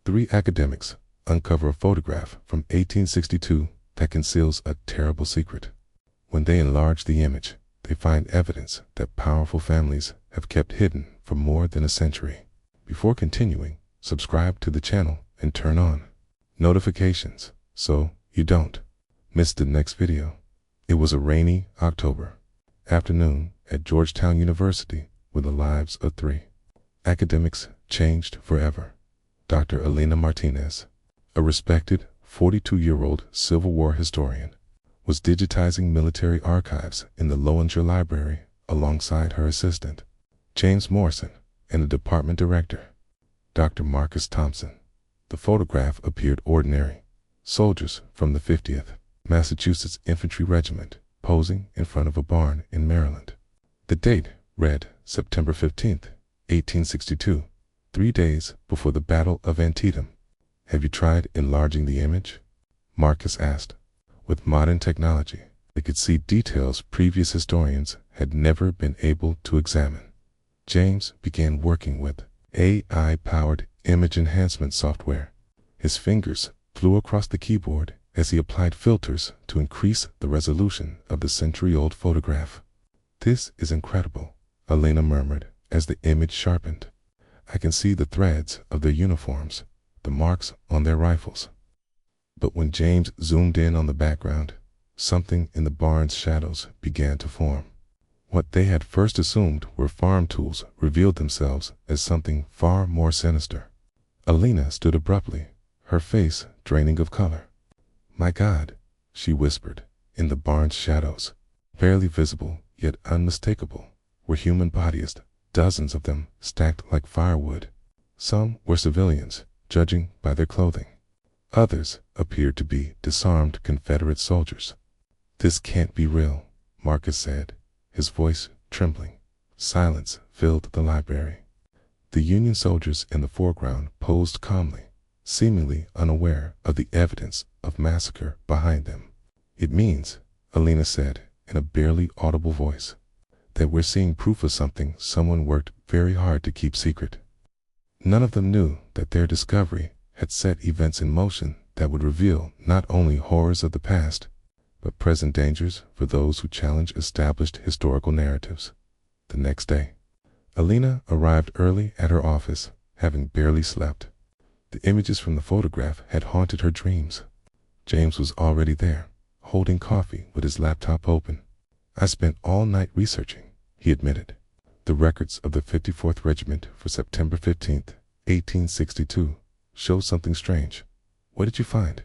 Three academics uncover a photograph from 1862 that conceals a terrible secret. When they enlarge the image, they find evidence that powerful families have kept hidden for more than a century. Before continuing, subscribe to the channel and turn on notifications so you don't miss the next video. It was a rainy October afternoon at Georgetown University where the lives of three academics changed forever. Dr. Elena Martinez, a respected 42-year-old Civil War historian, was digitizing military archives in the Lowinger Library alongside her assistant, James Morrison, and the department director, Dr. Marcus Thompson. The photograph appeared ordinary. Soldiers from the 50th Massachusetts Infantry Regiment posing in front of a barn in Maryland. The date read September 15th, 1862, 3 days before the Battle of Antietam. "Have you tried enlarging the image?" Marcus asked. With modern technology, they could see details previous historians had never been able to examine. James began working with AI-powered image enhancement software. His fingers flew across the keyboard as he applied filters to increase the resolution of the century-old photograph. "This is incredible," Elena murmured as the image sharpened. "I can see the threads of their uniforms, the marks on their rifles." But when James zoomed in on the background, something in the barn's shadows began to form. What they had first assumed were farm tools revealed themselves as something far more sinister. Elena stood abruptly, her face draining of color. "My God," she whispered. In the barn's shadows, barely visible yet unmistakable, were human bodies, dozens of them stacked like firewood. Some were civilians, judging by their clothing. Others appeared to be disarmed Confederate soldiers. "This can't be real," Marcus said, his voice trembling. Silence filled the library. The Union soldiers in the foreground posed calmly, seemingly unaware of the evidence of massacre behind them. "It means," Elena said in a barely audible voice, "that we're seeing proof of something someone worked very hard to keep secret." None of them knew that their discovery had set events in motion that would reveal not only horrors of the past, but present dangers for those who challenge established historical narratives. The next day, Elena arrived early at her office, having barely slept. The images from the photograph had haunted her dreams. James was already there, holding coffee with his laptop open. "I spent all night researching," he admitted. "The records of the 54th Regiment for September 15th, 1862 show something strange." "What did you find?"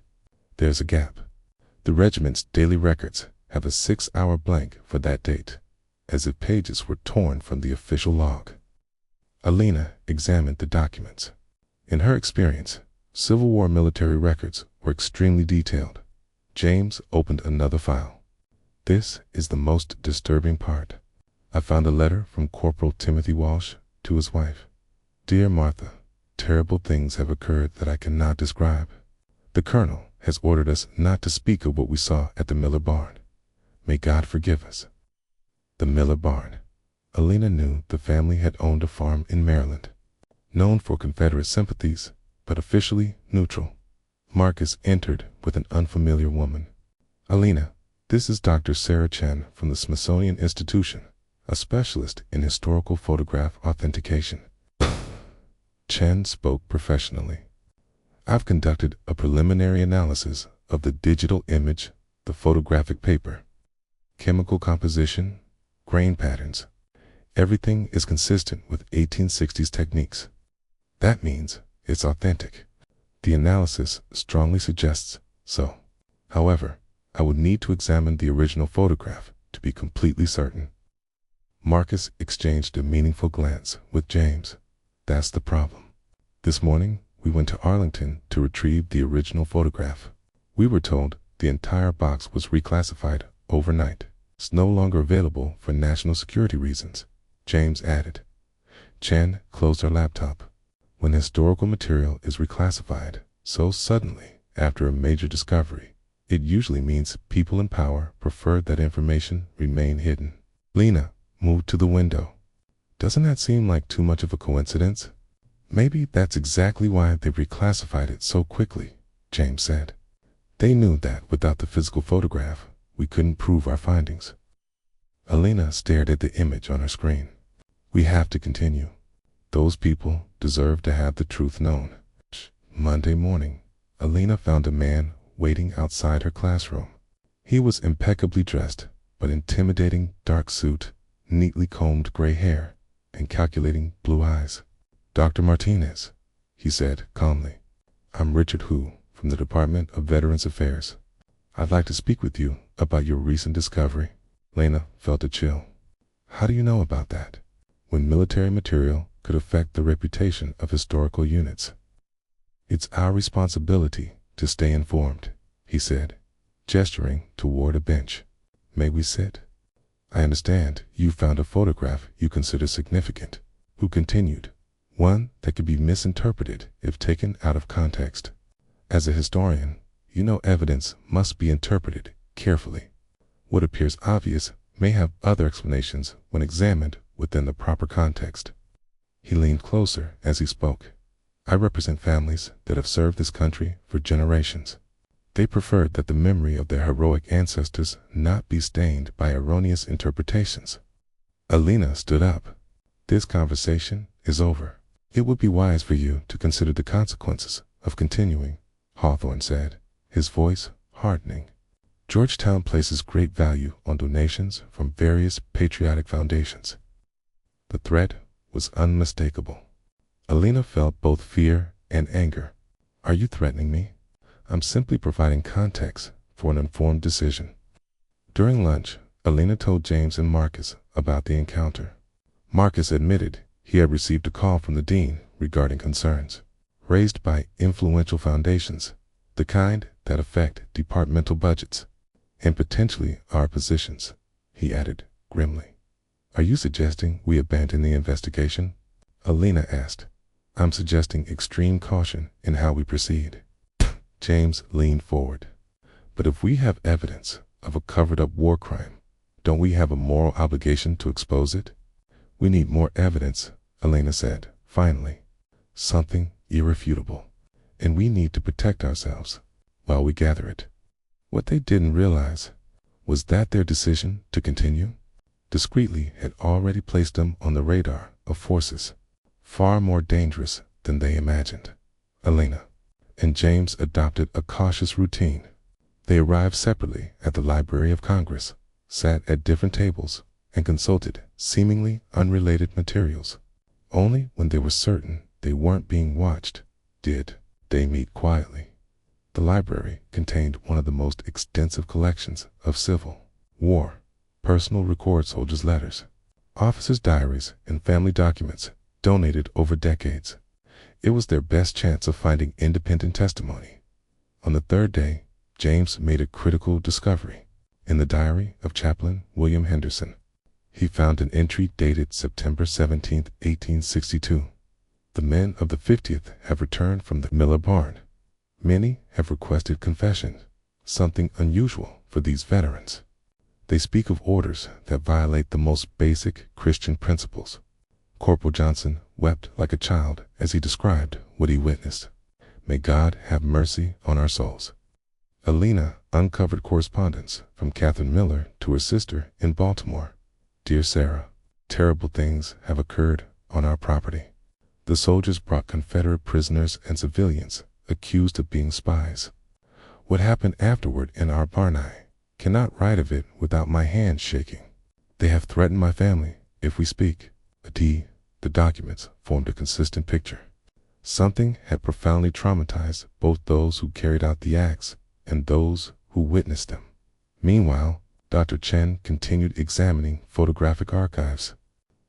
"There's a gap. The regiment's daily records have a 6-hour blank for that date, as if pages were torn from the official log." Elena examined the documents. In her experience, Civil War military records were extremely detailed. James opened another file. "This is the most disturbing part. I found a letter from Corporal Timothy Walsh to his wife. Dear Martha, terrible things have occurred that I cannot describe. The colonel has ordered us not to speak of what we saw at the Miller barn. May God forgive us." The Miller barn. Elena knew the family had owned a farm in Maryland, known for Confederate sympathies, but officially neutral. Marcus entered with an unfamiliar woman. "Elena, this is Dr. Sarah Chen from the Smithsonian Institution, a specialist in historical photograph authentication." Chen spoke professionally. "I've conducted a preliminary analysis of the digital image, the photographic paper, chemical composition, grain patterns. Everything is consistent with 1860s techniques. That means it's authentic. The analysis strongly suggests so. However, I would need to examine the original photograph to be completely certain." Marcus exchanged a meaningful glance with James. "That's the problem. This morning, we went to Arlington to retrieve the original photograph. We were told the entire box was reclassified overnight. It's no longer available for national security reasons," James added. Chen closed her laptop. When historical material is reclassified so suddenly after a major discovery, it usually means people in power prefer that information remain hidden. Lena moved to the window. "Doesn't that seem like too much of a coincidence?" Maybe that's exactly why they reclassified it so quickly, James said. They knew that without the physical photograph, we couldn't prove our findings. Alina stared at the image on her screen. We have to continue. Those people deserve to have the truth known. Monday morning, Alina found a man waiting outside her classroom. He was impeccably dressed, but intimidating dark suit, neatly combed gray hair, and calculating blue eyes. Dr. Martinez, he said calmly. I'm Richard Hu from the Department of Veterans Affairs. I'd like to speak with you about your recent discovery. Lena felt a chill. How do you know about that? When military material could affect the reputation of historical units. It's our responsibility to stay informed, he said, gesturing toward a bench. May we sit? I understand you found a photograph you consider significant, Hu continued, one that could be misinterpreted if taken out of context. As a historian, you know evidence must be interpreted carefully. What appears obvious may have other explanations when examined within the proper context. He leaned closer as he spoke. I represent families that have served this country for generations. They preferred that the memory of their heroic ancestors not be stained by erroneous interpretations. Alina stood up. This conversation is over. It would be wise for you to consider the consequences of continuing, Hawthorne said, his voice hardening. Georgetown places great value on donations from various patriotic foundations. The threat was unmistakable. Alina felt both fear and anger. Are you threatening me? I'm simply providing context for an informed decision. During lunch, Alina told James and Marcus about the encounter. Marcus admitted he had received a call from the dean regarding concerns raised by influential foundations, the kind that affect departmental budgets, and potentially our positions, he added grimly. Are you suggesting we abandon the investigation? Alina asked. I'm suggesting extreme caution in how we proceed. James leaned forward. But if we have evidence of a covered-up war crime, don't we have a moral obligation to expose it? We need more evidence, Alina said, finally. Something irrefutable. And we need to protect ourselves while we gather it. What they didn't realize was that their decision to continue discreetly had already placed them on the radar of forces far more dangerous than they imagined. Alina and James adopted a cautious routine. They arrived separately at the Library of Congress, sat at different tables, and consulted seemingly unrelated materials. Only when they were certain they weren't being watched did they meet quietly. The library contained one of the most extensive collections of Civil War personal record soldiers' letters, officers' diaries, and family documents donated over decades. It was their best chance of finding independent testimony. On the third day, James made a critical discovery. In the diary of Chaplain William Henderson, he found an entry dated September 17, 1862. The men of the 50th have returned from the Miller Barn. Many have requested confession, something unusual for these veterans. They speak of orders that violate the most basic Christian principles. Corporal Johnson wept like a child as he described what he witnessed. May God have mercy on our souls. Alina uncovered correspondence from Catherine Miller to her sister in Baltimore. Dear Sarah, terrible things have occurred on our property. The soldiers brought Confederate prisoners and civilians accused of being spies. What happened afterward in our barn, I cannot write of it without my hands shaking. They have threatened my family if we speak. The documents formed a consistent picture. Something had profoundly traumatized both those who carried out the acts and those who witnessed them. Meanwhile, Dr. Chen continued examining photographic archives.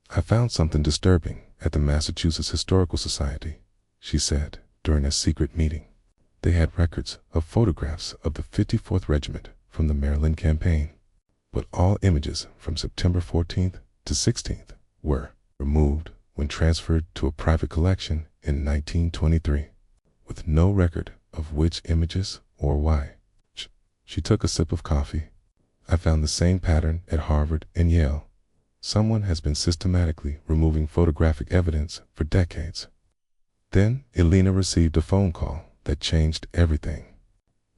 I found something disturbing at the Massachusetts Historical Society, she said during a secret meeting. They had records of photographs of the 54th Regiment from the Maryland campaign, but all images from September 14th to 16th were removed when transferred to a private collection in 1923, with no record of which images or why. She took a sip of coffee. I found the same pattern at Harvard and Yale. Someone has been systematically removing photographic evidence for decades. Then Elena received a phone call that changed everything.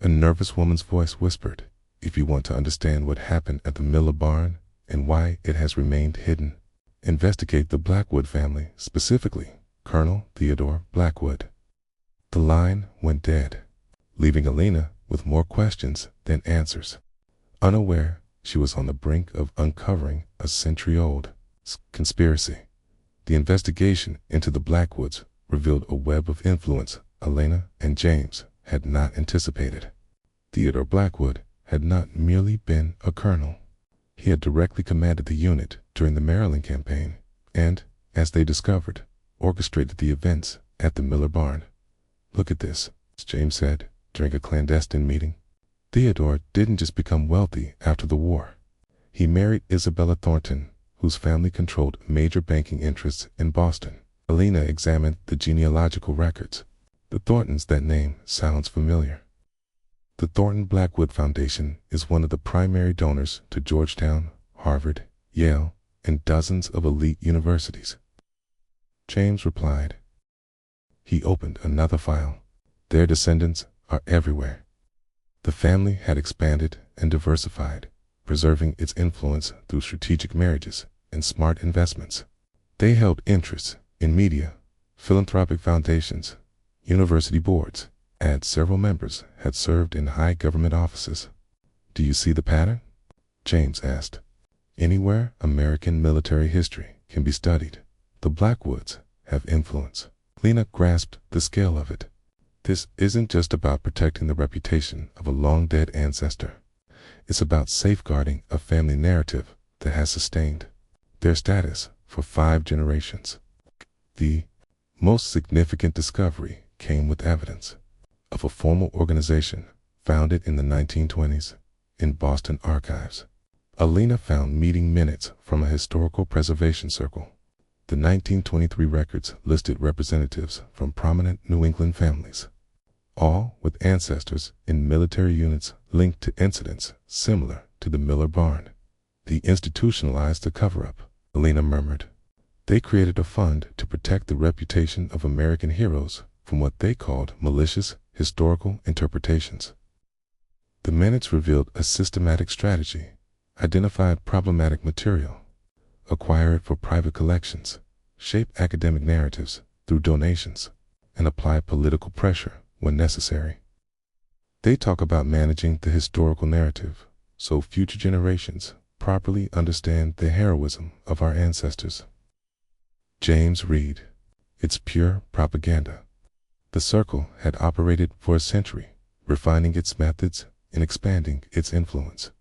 A nervous woman's voice whispered, "If you want to understand what happened at the Miller barn and why it has remained hidden, investigate the Blackwood family, specifically Colonel Theodore Blackwood." The line went dead, leaving Elena with more questions than answers. Unaware, she was on the brink of uncovering a century-old conspiracy. The investigation into the Blackwoods revealed a web of influence Elena and James had not anticipated. Theodore Blackwood had not merely been a colonel. He had directly commanded the unit during the Maryland campaign and, as they discovered, orchestrated the events at the Miller barn. "Look at this," James said during a clandestine meeting. "Theodore didn't just become wealthy after the war. He married Isabella Thornton, whose family controlled major banking interests in Boston." Elena examined the genealogical records. "The Thorntons, that name sounds familiar." The Thornton Blackwood Foundation is one of the primary donors to Georgetown, Harvard, Yale, and dozens of elite universities. James replied. He opened another file. "Their descendants are everywhere." The family had expanded and diversified, preserving its influence through strategic marriages and smart investments. They held interests in media, philanthropic foundations, university boards, and several members had served in high government offices. "Do you see the pattern?" James asked. "Anywhere American military history can be studied, the Blackwoods have influence." Lena grasped the scale of it. This isn't just about protecting the reputation of a long-dead ancestor. It's about safeguarding a family narrative that has sustained their status for 5 generations. The most significant discovery came with evidence of a formal organization founded in the 1920s in Boston archives. Elena found meeting minutes from a historical preservation circle. The 1923 records listed representatives from prominent New England families, all with ancestors in military units linked to incidents similar to the Miller barn. "They institutionalized the cover-up," Elena murmured. "They created a fund to protect the reputation of American heroes from what they called malicious historical interpretations." The minutes revealed a systematic strategy: identified problematic material, acquire it for private collections, shape academic narratives through donations, and apply political pressure when necessary. They talk about managing the historical narrative so future generations properly understand the heroism of our ancestors. James Reed. It's pure propaganda. The circle had operated for a century, refining its methods and expanding its influence.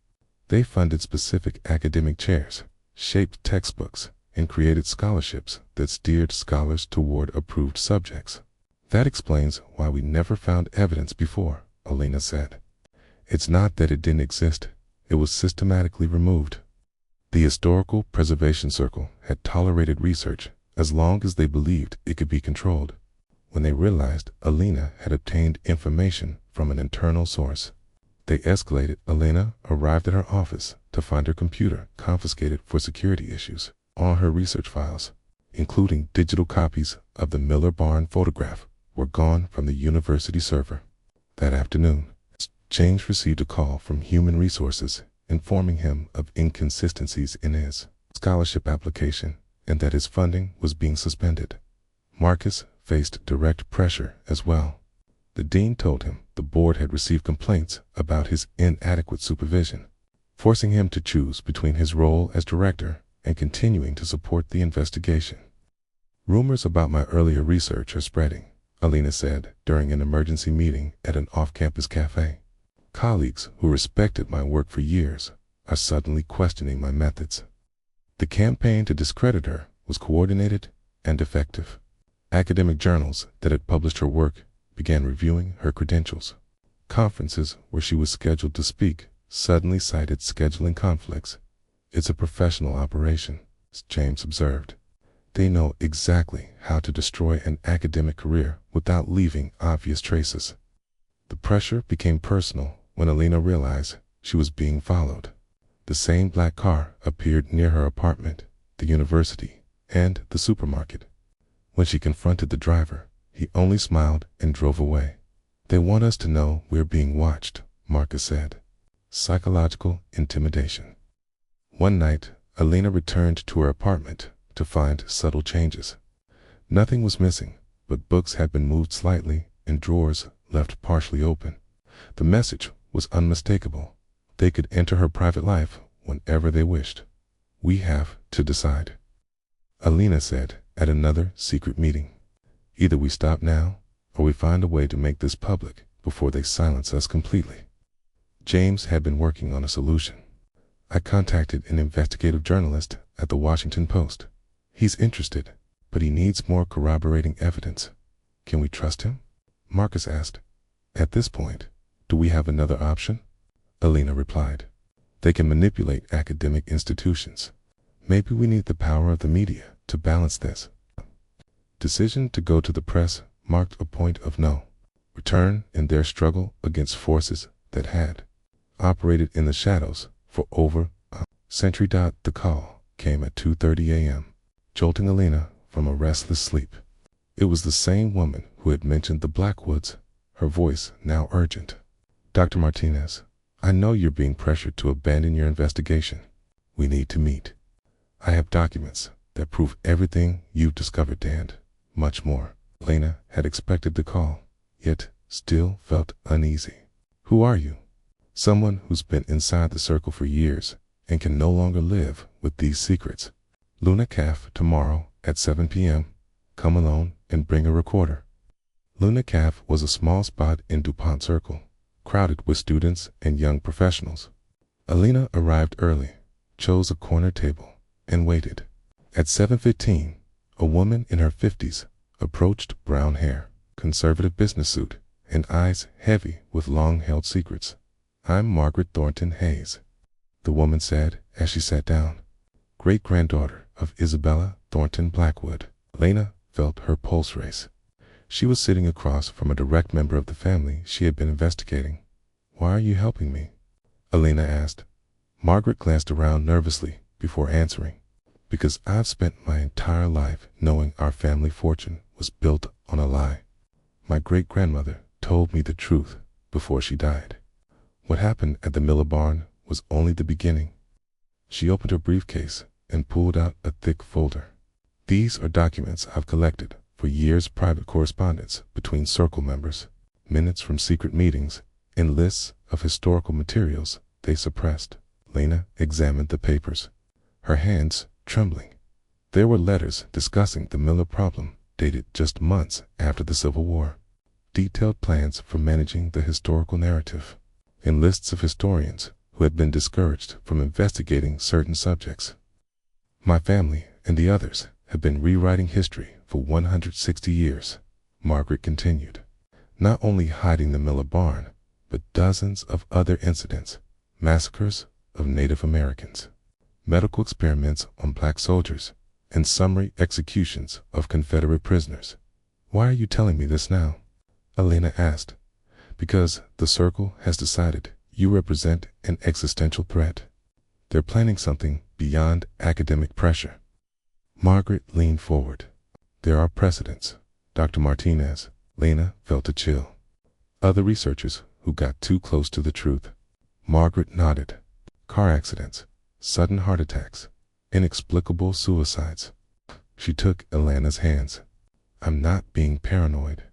They funded specific academic chairs, shaped textbooks, and created scholarships that steered scholars toward approved subjects. "That explains why we never found evidence before," Elena said. "It's not that it didn't exist, it was systematically removed." The Historical Preservation Circle had tolerated research as long as they believed it could be controlled. When they realized Elena had obtained information from an internal source, they escalated. Elena arrived at her office to find her computer confiscated for security issues. All her research files, including digital copies of the Miller barn photograph, were gone from the university server. That afternoon, James received a call from Human Resources informing him of inconsistencies in his scholarship application and that his funding was being suspended. Marcus faced direct pressure as well. The dean told him the board had received complaints about his inadequate supervision, forcing him to choose between his role as director and continuing to support the investigation. "Rumors about my earlier research are spreading," Elena said during an emergency meeting at an off-campus cafe. "Colleagues who respected my work for years are suddenly questioning my methods." The campaign to discredit her was coordinated and effective. Academic journals that had published her work began reviewing her credentials. Conferences where she was scheduled to speak suddenly cited scheduling conflicts. "It's a professional operation," James observed. "They know exactly how to destroy an academic career without leaving obvious traces." The pressure became personal when Elena realized she was being followed. The same black car appeared near her apartment, the university, and the supermarket. When she confronted the driver, He only smiled and drove away. They want us to know we're being watched, Marcus said. Psychological intimidation. One night, Alina returned to her apartment to find subtle changes. Nothing was missing, but books had been moved slightly and drawers left partially open. The message was unmistakable. They could enter her private life whenever they wished. "We have to decide," Alina said at another secret meeting. "Either we stop now, or we find a way to make this public before they silence us completely." James had been working on a solution. "I contacted an investigative journalist at the Washington Post. He's interested, but he needs more corroborating evidence. Can we trust him?" Marcus asked. "At this point, do we have another option?" Alina replied. "They can manipulate academic institutions. Maybe we need the power of the media to balance this." Decision to go to the press marked a point of no return in their struggle against forces that had operated in the shadows for over a century. The call came at 2:30 a.m., jolting Alina from a restless sleep. It was the same woman who had mentioned the Blackwoods, her voice now urgent. "Dr. Martinez, I know you're being pressured to abandon your investigation. We need to meet. I have documents that prove everything you've discovered and much more." Alina had expected the call, yet still felt uneasy. "Who are you?" "Someone who's been inside the circle for years and can no longer live with these secrets. Luna Caf tomorrow at 7 p.m. Come alone and bring a recorder." Luna Caf was a small spot in DuPont Circle, crowded with students and young professionals. Alina arrived early, chose a corner table, and waited. At 7:15, a woman in her 50s approached, brown hair, conservative business suit, and eyes heavy with long-held secrets. "I'm Margaret Thornton Hayes," the woman said as she sat down. "Great-granddaughter of Isabella Thornton Blackwood." Alina felt her pulse race. She was sitting across from a direct member of the family she had been investigating. "Why are you helping me?" Alina asked. Margaret glanced around nervously before answering. "Because I've spent my entire life knowing our family fortune was built on a lie. My great-grandmother told me the truth before she died. What happened at the Miller barn was only the beginning." She opened her briefcase and pulled out a thick folder. "These are documents I've collected for years, private correspondence between circle members, minutes from secret meetings, and lists of historical materials they suppressed." Lena examined the papers, her hands trembling. There were letters discussing the Miller problem dated just months after the Civil War, detailed plans for managing the historical narrative, and lists of historians who had been discouraged from investigating certain subjects. "My family and the others have been rewriting history for 160 years, Margaret continued, "not only hiding the Miller barn, but dozens of other incidents, massacres of Native Americans, medical experiments on black soldiers, and summary executions of Confederate prisoners." "Why are you telling me this now?" Alina asked. "Because the Circle has decided you represent an existential threat. They're planning something beyond academic pressure." Margaret leaned forward. "There are precedents, Dr. Martinez." Lena felt a chill. "Other researchers who got too close to the truth." Margaret nodded. "Car accidents, sudden heart attacks, inexplicable suicides." She took Alana's hands. "I'm not being paranoid.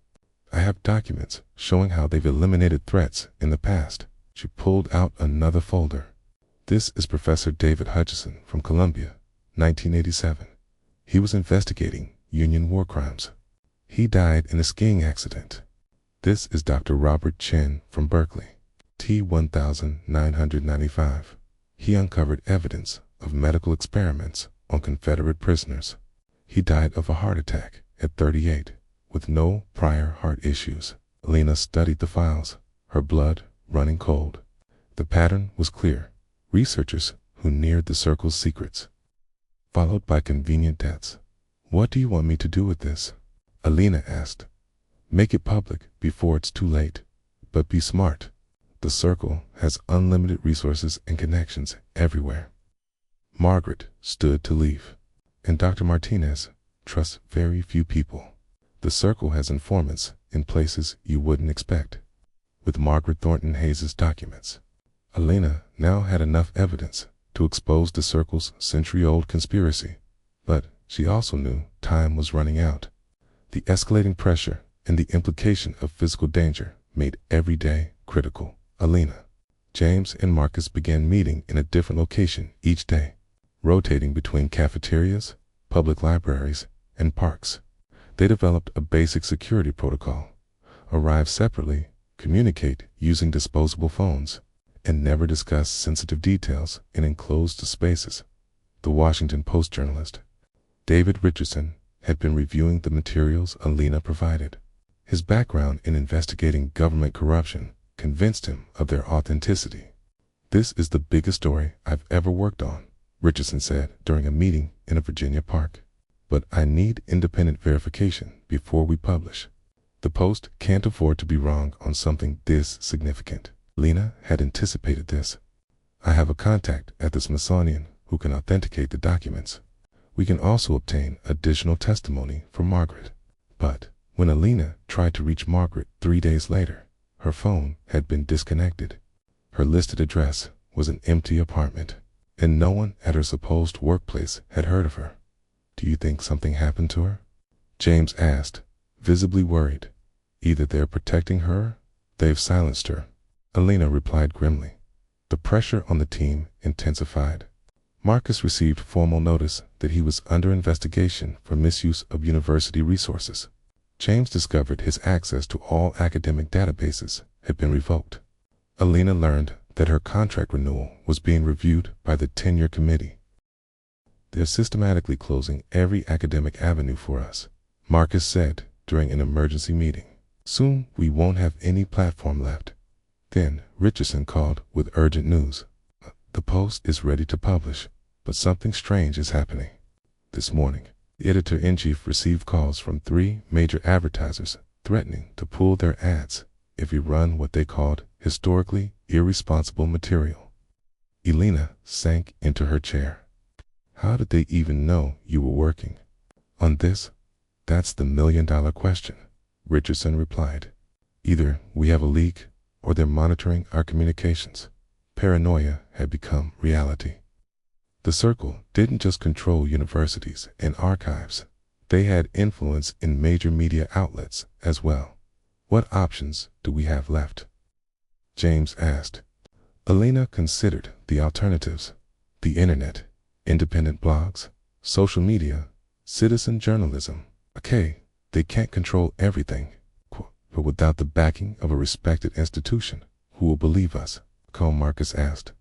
I have documents showing how they've eliminated threats in the past." She pulled out another folder. "This is Professor David Hutchison from Columbia, 1987. He was investigating Union war crimes. He died in a skiing accident." "This is Dr. Robert Chen from Berkeley, T-1995. He uncovered evidence of medical experiments on Confederate prisoners. He died of a heart attack at 38, with no prior heart issues." Lena studied the files, her blood running cold. The pattern was clear. Researchers who neared the Circle's secrets, followed by convenient deaths. "What do you want me to do with this?" Alina asked. "Make it public before it's too late, but be smart. The Circle has unlimited resources and connections everywhere." Margaret stood to leave. "And Dr. Martinez trusts very few people." The Circle has informants in places you wouldn't expect. With Margaret Thornton Hayes' documents, Elena now had enough evidence to expose the Circle's century-old conspiracy, but she also knew time was running out. The escalating pressure and the implication of physical danger made every day critical. Elena, James, and Marcus began meeting in a different location each day, rotating between cafeterias, public libraries, and parks. They developed a basic security protocol: arrive separately, communicate using disposable phones, and never discuss sensitive details in enclosed spaces. The Washington Post journalist David Richardson had been reviewing the materials Elena provided. His background in investigating government corruption convinced him of their authenticity. "This is the biggest story I've ever worked on," Richardson said during a meeting in a Virginia park. "But I need independent verification before we publish. The Post can't afford to be wrong on something this significant." Elena had anticipated this. "I have a contact at the Smithsonian who can authenticate the documents. We can also obtain additional testimony from Margaret." But when Elena tried to reach Margaret 3 days later, her phone had been disconnected. Her listed address was an empty apartment, and no one at her supposed workplace had heard of her. "Do you think something happened to her?" James asked, visibly worried. "Either they're protecting her, they've silenced her," Elena replied grimly. The pressure on the team intensified. Marcus received formal notice that he was under investigation for misuse of university resources. James discovered his access to all academic databases had been revoked. Elena learned that her contract renewal was being reviewed by the tenure committee. "They're systematically closing every academic avenue for us," Marcus said during an emergency meeting. "Soon we won't have any platform left." Then Richardson called with urgent news. "The Post is ready to publish, but something strange is happening." This morning, the editor-in-chief received calls from 3 major advertisers threatening to pull their ads if we run what they called historically irresponsible material. Elena sank into her chair. "How did they even know you were working on this?" "That's the million-dollar question," Richardson replied. "Either we have a leak or they're monitoring our communications." Paranoia had become reality. The Circle didn't just control universities and archives. They had influence in major media outlets as well. "What options do we have left?" James asked. Elena considered the alternatives: the internet, independent blogs, social media, citizen journalism. Okay, they can't control everything, but without the backing of a respected institution, who will believe us? Marcus asked.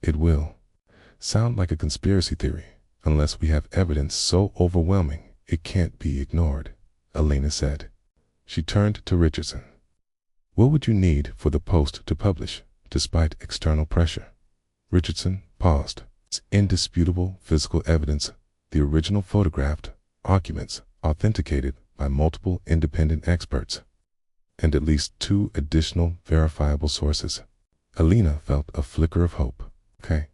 "It will sound like a conspiracy theory unless we have evidence so overwhelming it can't be ignored," Elena said. She turned to Richardson. "What would you need for the Post to publish, despite external pressure?" Richardson paused. "It's indisputable physical evidence, the original photographed documents authenticated by multiple independent experts, and at least 2 additional verifiable sources." Elena felt a flicker of hope. "Okay,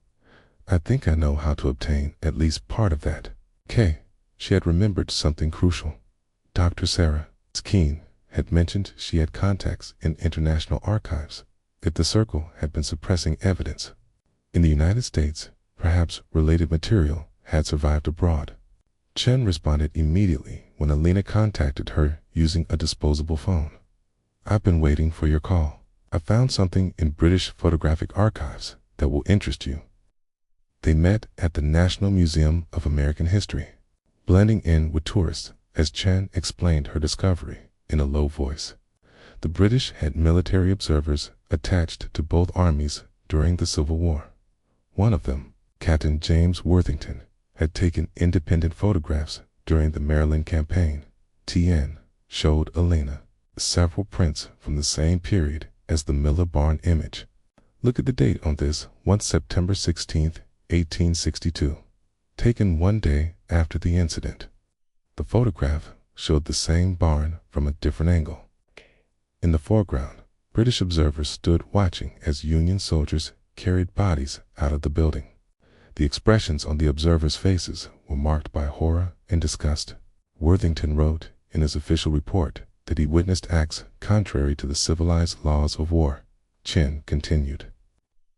I think I know how to obtain at least part of that." "Okay." She had remembered something crucial. Dr. Sarah Skeen had mentioned she had contacts in international archives. If the Circle had been suppressing evidence in the United States, perhaps related material had survived abroad. Chen responded immediately when Elena contacted her using a disposable phone. "I've been waiting for your call. I found something in British photographic archives that will interest you." They met at the National Museum of American History, blending in with tourists as Chen explained her discovery in a low voice. The British had military observers attached to both armies during the Civil War. One of them, Captain James Worthington, had taken independent photographs during the Maryland campaign. TN showed Elena several prints from the same period as the Miller Barn image. "Look at the date on this, September 16th, 1862, taken 1 day after the incident." The photograph showed the same barn from a different angle. In the foreground, British observers stood watching as Union soldiers carried bodies out of the building. The expressions on the observers' faces were marked by horror and disgust. Worthington wrote, in his official report that he witnessed acts contrary to the civilized laws of war. Chen continued.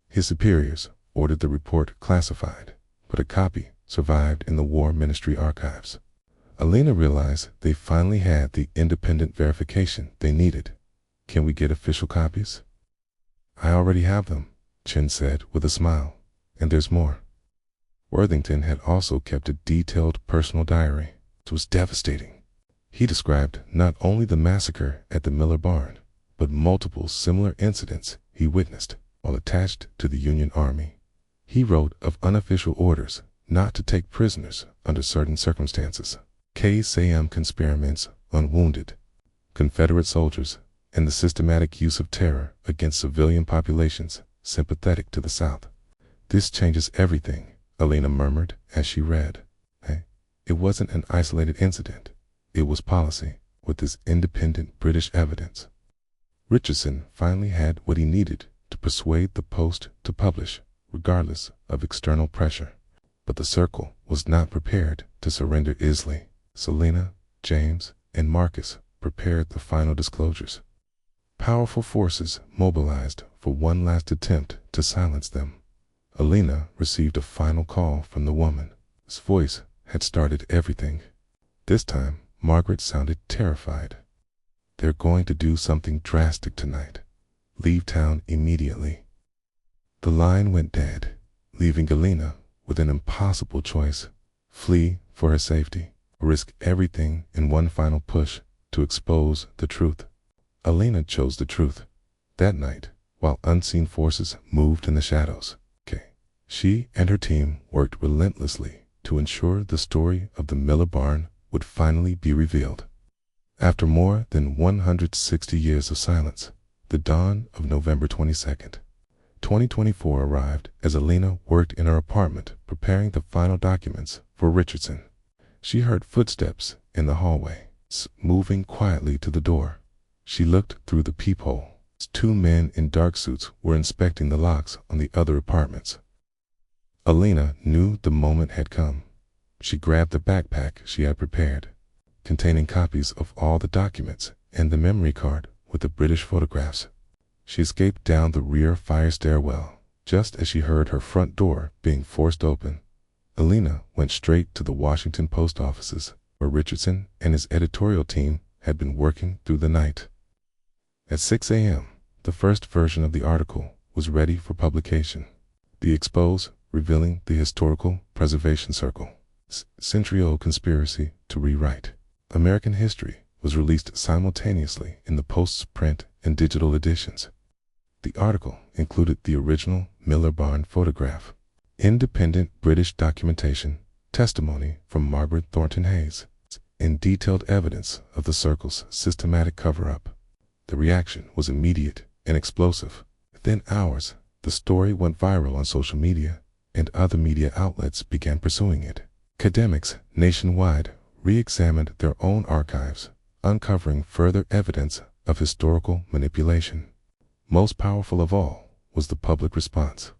His superiors ordered the report classified, but a copy survived in the War Ministry archives. Alina realized they finally had the independent verification they needed. "Can we get official copies?" "I already have them," Chen said with a smile. "And there's more." Worthington had also kept a detailed personal diary. It was devastating. He described not only the massacre at the Miller barn, but multiple similar incidents he witnessed while attached to the Union Army. He wrote of unofficial orders not to take prisoners under certain circumstances, KSAM experiments on wounded Confederate soldiers, and the systematic use of terror against civilian populations sympathetic to the South. "This changes everything," Alina murmured as she read. It wasn't an isolated incident. It was policy, with this independent British evidence. Richardson finally had what he needed to persuade the Post to publish, regardless of external pressure. But the Circle was not prepared to surrender easily. Selena, James, and Marcus prepared the final disclosures. Powerful forces mobilized for one last attempt to silence them. Alina received a final call from the woman whose voice had started everything. This time, Margaret sounded terrified. "They're going to do something drastic tonight. Leave town immediately." The line went dead, leaving Alina with an impossible choice: flee for her safety, or risk everything in one final push to expose the truth. Alina chose the truth. That night, while unseen forces moved in the shadows, she and her team worked relentlessly to ensure the story of the Miller barn would finally be revealed. After more than 160 years of silence, the dawn of November 22nd, 2024 arrived as Alina worked in her apartment preparing the final documents for Richardson. She heard footsteps in the hallway, moving quietly to the door. She looked through the peephole. Two men in dark suits were inspecting the locks on the other apartments. Alina knew the moment had come. She grabbed the backpack she had prepared, containing copies of all the documents and the memory card with the British photographs. She escaped down the rear fire stairwell. Just as she heard her front door being forced open, Alina went straight to the Washington post offices, where Richardson and his editorial team had been working through the night. At 6 a.m., the first version of the article was ready for publication. The expose revealing the Historical Preservation Circle, century-old conspiracy to rewrite American history, was released simultaneously in the Post's print and digital editions. The article included the original Miller barn photograph, independent British documentation, testimony from Margaret Thornton Hayes, and detailed evidence of the Circle's systematic cover-up. The reaction was immediate and explosive. Within hours, the story went viral on social media, and other media outlets began pursuing it. Academics nationwide re-examined their own archives, uncovering further evidence of historical manipulation. Most powerful of all was the public response.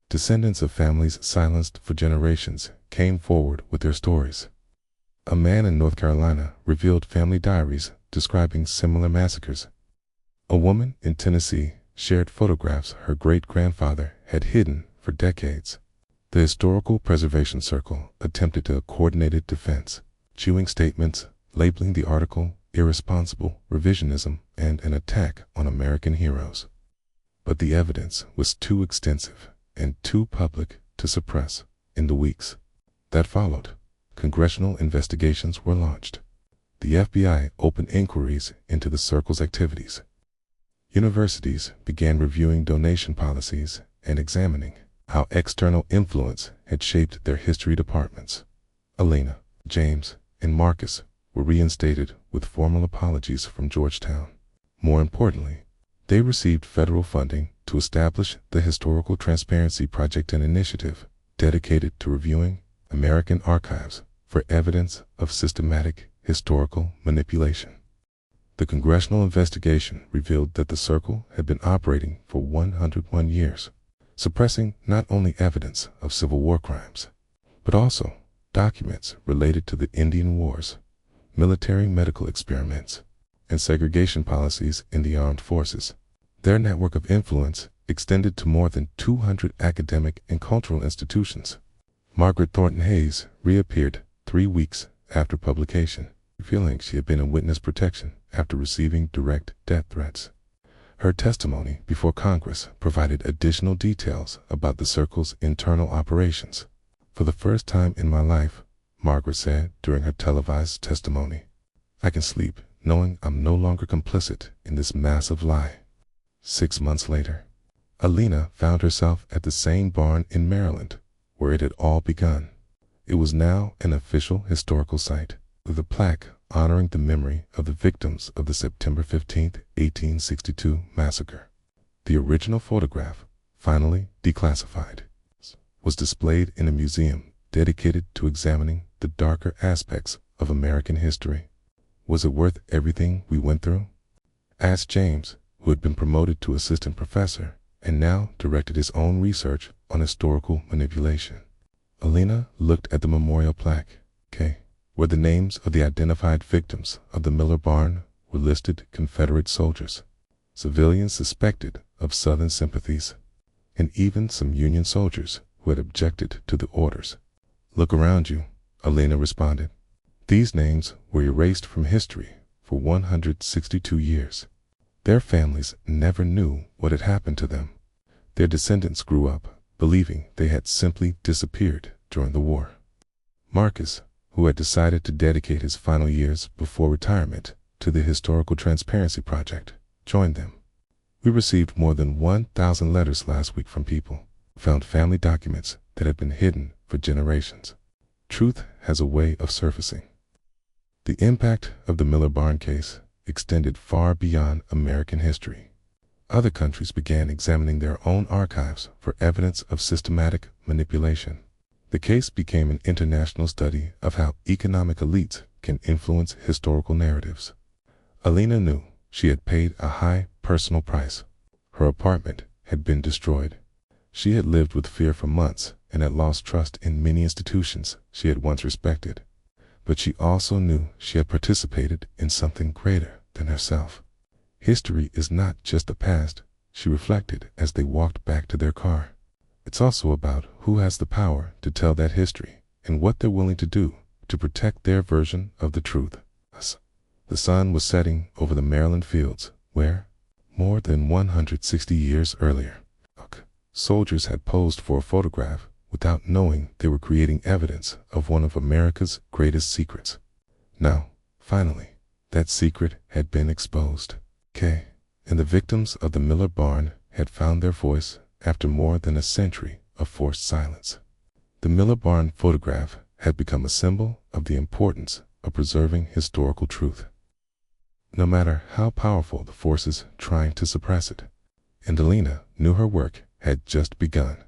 Descendants of families silenced for generations came forward with their stories. A man in North Carolina revealed family diaries describing similar massacres. A woman in Tennessee shared photographs her great-grandfather had hidden for decades. The Historical Preservation Circle attempted a coordinated defense, chewing statements, labeling the article irresponsible revisionism and an attack on American heroes. But the evidence was too extensive and too public to suppress. In the weeks that followed, congressional investigations were launched. The FBI opened inquiries into the Circle's activities. Universities began reviewing donation policies and examining how external influence had shaped their history departments. Alina, James, and Marcus were reinstated with formal apologies from Georgetown. More importantly, they received federal funding to establish the Historical Transparency Project, an initiative dedicated to reviewing American archives for evidence of systematic historical manipulation. The congressional investigation revealed that the Circle had been operating for 101 years, suppressing not only evidence of Civil War crimes, but also documents related to the Indian Wars, military medical experiments, and segregation policies in the armed forces. Their network of influence extended to more than 200 academic and cultural institutions. Margaret Thornton Hayes reappeared 3 weeks after publication, revealing she had been in witness protection after receiving direct death threats. Her testimony before Congress provided additional details about the circle's internal operations. "For the first time in my life," Margaret said during her televised testimony, "I can sleep knowing I'm no longer complicit in this massive lie." 6 months later, Alina found herself at the same barn in Maryland where it had all begun. It was now an official historical site, with a plaque honoring the memory of the victims of the September 15, 1862 massacre. The original photograph, finally declassified, was displayed in a museum dedicated to examining the darker aspects of American history. "Was it worth everything we went through?" asked James, who had been promoted to assistant professor and now directed his own research on historical manipulation. Alina looked at the memorial plaque, where the names of the identified victims of the Miller Barn were listed: Confederate soldiers, civilians suspected of Southern sympathies, and even some Union soldiers who had objected to the orders. "Look around you," Alina responded. These names were erased from history for 162 years. Their families never knew what had happened to them. Their descendants grew up believing they had simply disappeared during the war. Marcus, who had decided to dedicate his final years before retirement to the Historical Transparency Project, joined them. "We received more than 1,000 letters last week from people who found family documents that had been hidden for generations." Truth has a way of surfacing. The impact of the Miller Barn case extended far beyond American history. Other countries began examining their own archives for evidence of systematic manipulation. The case became an international study of how economic elites can influence historical narratives. Alina knew she had paid a high personal price. Her apartment had been destroyed. She had lived with fear for months and had lost trust in many institutions she had once respected. But she also knew she had participated in something greater than herself. "History is not just the past," she reflected as they walked back to their car. "It's also about who has the power to tell that history and what they're willing to do to protect their version of the truth." The sun was setting over the Maryland fields where, more than 160 years earlier, soldiers had posed for a photograph without knowing they were creating evidence of one of America's greatest secrets. Now, finally, that secret had been exposed. And the victims of the Miller Barn had found their voice after more than a century of forced silence. The Miller Barn photograph had become a symbol of the importance of preserving historical truth, no matter how powerful the forces trying to suppress it. And Alina knew her work had just begun.